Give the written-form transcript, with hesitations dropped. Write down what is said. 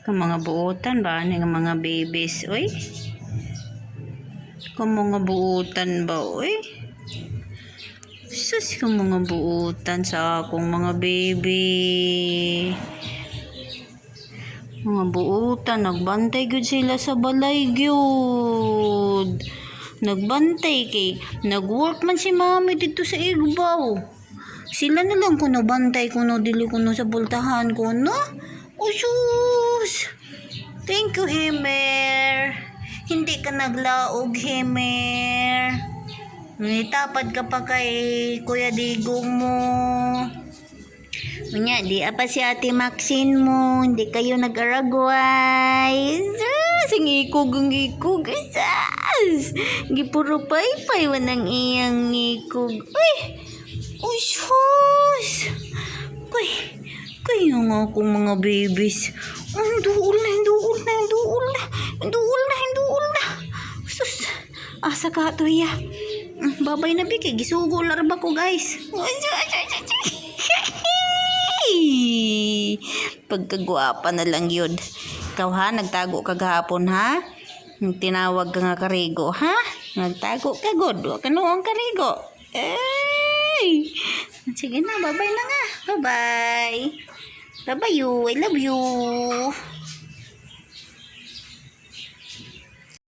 Kung mga buutan ba? Ano yung mga babies? Uy. Kung mga buutan ba? Uy. Sus, kung mga buutan sa akong mga baby. Mga buutan. Nagbantay gud sila sa balay gyud. Nagbantay kay nagwork man si mami dito sa Igbaw. Sila na lang kuno bantay kuno dili kuno sa bultahan ko no. Usus. Thank you, Hemer. Hindi ka naglaog, Hemer. Tapad ka pa kay Kuya Digong mo. Unya, di apa si Ate Maxine mo. Hindi kayo nag-aragway. Sing ikog ang ikog. Sas. Gipuro pay-pay wanang iyang ikog. Uy. Usus. Uy. Kayo nga akong mga babies. Duol na. Sus. Asa ka to ya. Babay na bigay. Gisugo larba ko guys. Pagkagwapa na lang yun. Ikaw ha, nagtago ka gahapon ha? Tinawag ka nga karigo ha? Nagtago ka god. Huwag ka noong karigo. Ay! Sige na, bye-bye na nga. Bye-bye. Bye-bye you. I love you.